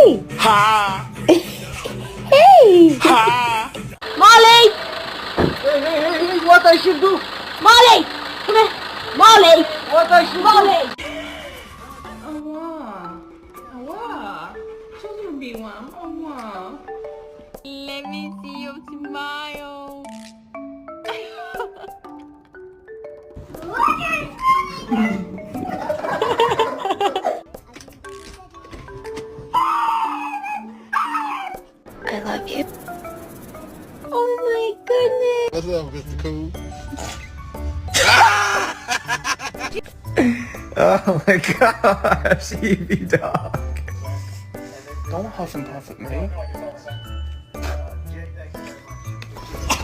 Hey! Ha! Hey! Ha! Molly! Hey, what I should do? Molly! Come here! Molly! What I should Molly! Ała, ała, co zrobiłam? Ała. Let me see your smile. I love you. Oh my goodness! What's up, Mr. Cool? Oh my gosh, Evie dog. Don't huff and puff at me.